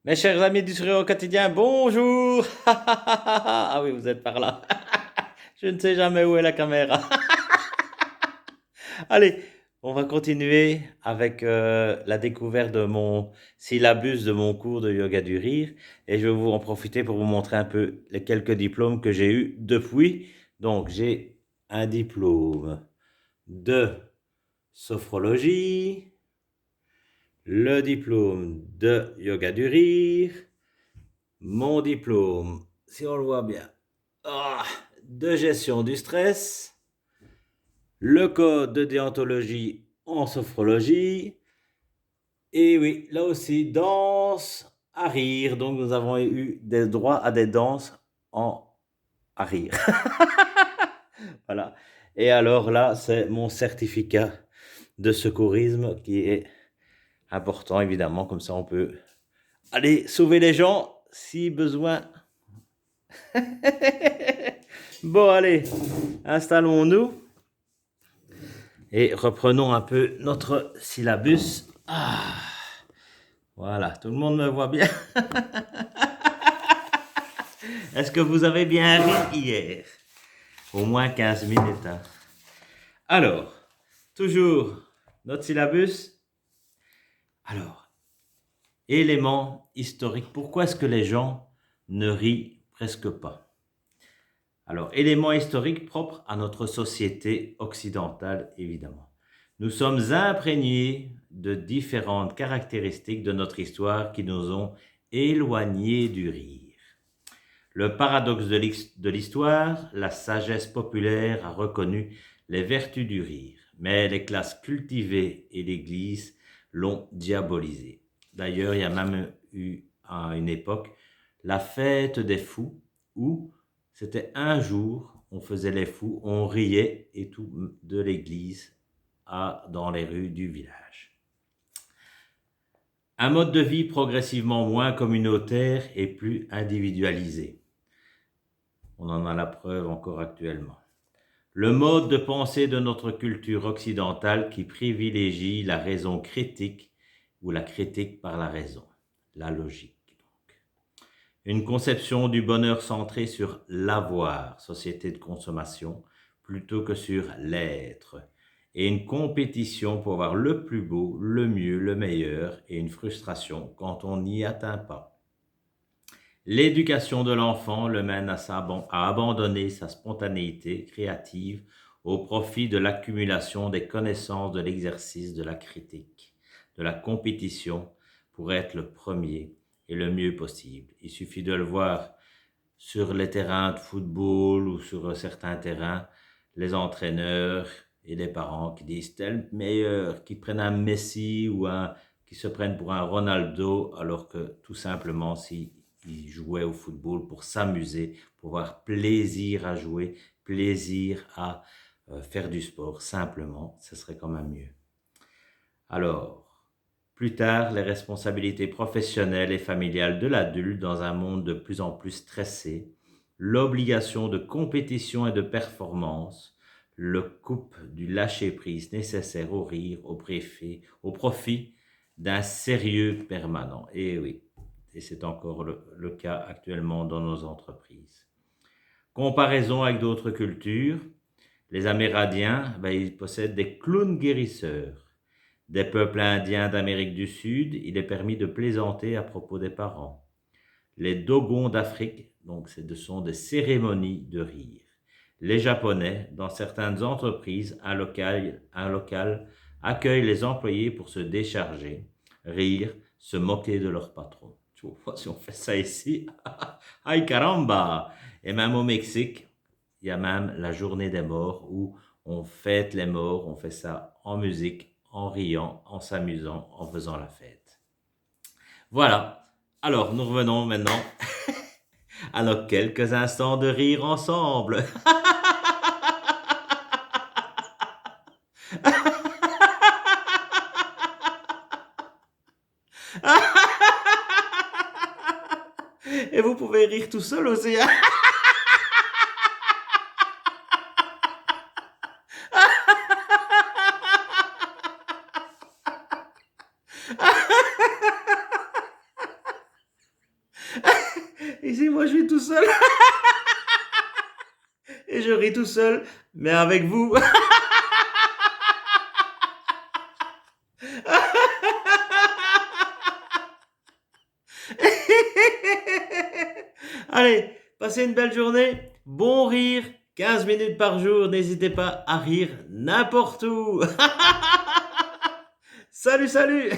Mes chers amis du Sourire au quotidien, bonjour! Ah oui, vous êtes par là. Je ne sais jamais où est la caméra. Allez, on va continuer avec la découverte de mon syllabus de mon cours de yoga du rire. Et je vais vous en profiter pour vous montrer un peu les quelques diplômes que j'ai eus depuis. Donc, j'ai un diplôme de sophrologie, le diplôme de yoga du rire, mon diplôme, si on le voit bien, ah, de gestion du stress, le code de déontologie en sophrologie, et oui, là aussi, danse à rire. Donc, nous avons eu des droits à des danses en à rire. Voilà. Et alors là, c'est mon certificat de secourisme qui est important, évidemment. Comme ça, on peut aller sauver les gens si besoin. Bon, allez, installons-nous et reprenons un peu notre syllabus. Ah, voilà, tout le monde me voit bien. Est-ce que vous avez bien ri hier? Au moins 15 minutes. Hein. Alors, toujours notre syllabus. Alors, éléments historiques. Pourquoi est-ce que les gens ne rient presque pas? Alors, éléments historiques propres à notre société occidentale, évidemment. Nous sommes imprégnés de différentes caractéristiques de notre histoire qui nous ont éloignés du rire. Le paradoxe de l'histoire, la sagesse populaire a reconnu les vertus du rire, mais les classes cultivées et l'Église l'ont diabolisé. D'ailleurs, il y a même eu à une époque la fête des fous où c'était un jour, on faisait les fous, on riait et tout de l'église dans les rues du village. Un mode de vie progressivement moins communautaire et plus individualisé. On en a la preuve encore actuellement. Le mode de pensée de notre culture occidentale qui privilégie la raison critique ou la critique par la raison, la logique. Une conception du bonheur centrée sur l'avoir, société de consommation, plutôt que sur l'être, et une compétition pour avoir le plus beau, le mieux, le meilleur, et une frustration quand on n'y atteint pas. L'éducation de l'enfant le mène à abandonner sa spontanéité créative au profit de l'accumulation des connaissances, de l'exercice, de la critique, de la compétition pour être le premier et le mieux possible. Il suffit de le voir sur les terrains de football ou sur certains terrains, les entraîneurs et les parents qui disent tel meilleur, qui prennent un Messi ou qui se prennent pour un Ronaldo, alors que tout simplement, si ils jouaient au football pour s'amuser, pour avoir plaisir à jouer, plaisir à faire du sport, simplement, ce serait quand même mieux. Alors, plus tard, les responsabilités professionnelles et familiales de l'adulte dans un monde de plus en plus stressé, l'obligation de compétition et de performance, le couple du lâcher-prise nécessaire au rire, au profit d'un sérieux permanent. Et oui, et c'est encore le cas actuellement dans nos entreprises. Comparaison avec d'autres cultures, les Amérindiens, ils possèdent des clowns guérisseurs. Des peuples indiens d'Amérique du Sud, il est permis de plaisanter à propos des parents. Les Dogons d'Afrique, donc ce sont des cérémonies de rire. Les Japonais, dans certaines entreprises, un local accueille les employés pour se décharger, rire, se moquer de leur patron. Tu vois, si on fait ça ici, ay caramba! Et même au Mexique, il y a même la journée des morts où on fête les morts, on fait ça en musique, en riant, en s'amusant, en faisant la fête. Voilà. Alors, nous revenons maintenant à nos quelques instants de rire ensemble. Et vous pouvez rire tout seul aussi. Hein. Ici, moi, je suis tout seul et je ris tout seul, mais avec vous. Allez, passez une belle journée. Bon rire. 15 minutes par jour. N'hésitez pas à rire n'importe où. Salut, salut.